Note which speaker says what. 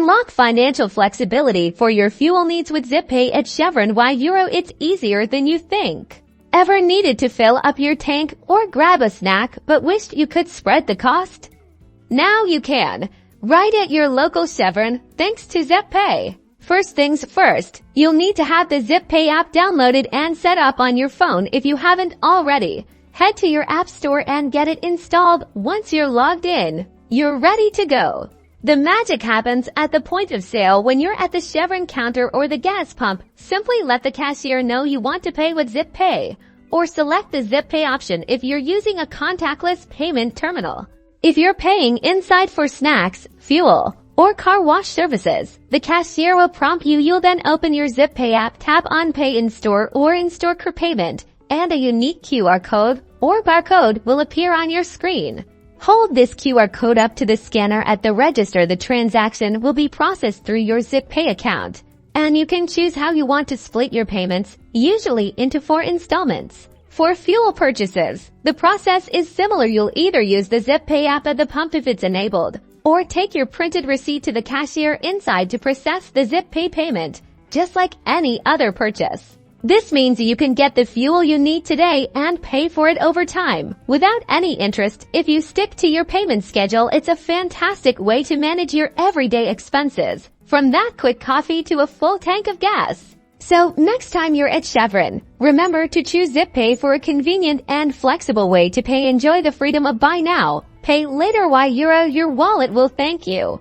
Speaker 1: Unlock financial flexibility for your fuel needs with ZipPay at Chevron. Why Euro? It's easier than you think. Ever needed to fill up your tank or grab a snack but wished you could spread the cost? Now you can, right at your local Chevron, thanks to ZipPay. First things first, you'll need to have the ZipPay app downloaded and set up on your phone if you haven't already. Head to your app store and get it installed. Once you're logged in, you're ready to go. The magic happens at the point of sale when you're at the Chevron counter or the gas pump. Simply let the cashier know you want to pay with ZipPay, or select the ZipPay option if you're using a contactless payment terminal. If you're paying inside for snacks, fuel, or car wash services, the cashier will prompt you. You'll then open your ZipPay app, tap on Pay in Store or In-Store Payment, and a unique QR code or barcode will appear on your screen. Hold this QR code up to the scanner at the register. The transaction will be processed through your ZipPay account, and you can choose how you want to split your payments, usually into 4 installments. For fuel purchases, the process is similar. You'll either use the ZipPay app at the pump if it's enabled, or take your printed receipt to the cashier inside to process the ZipPay payment, just like any other purchase. This means you can get the fuel you need today and pay for it over time without any interest. If you stick to your payment schedule, it's a fantastic way to manage your everyday expenses, from that quick coffee to a full tank of gas. So next time you're at Chevron, remember to choose ZipPay for a convenient and flexible way to pay. Enjoy the freedom of buy now, pay later. Why Euro? Your wallet will thank you.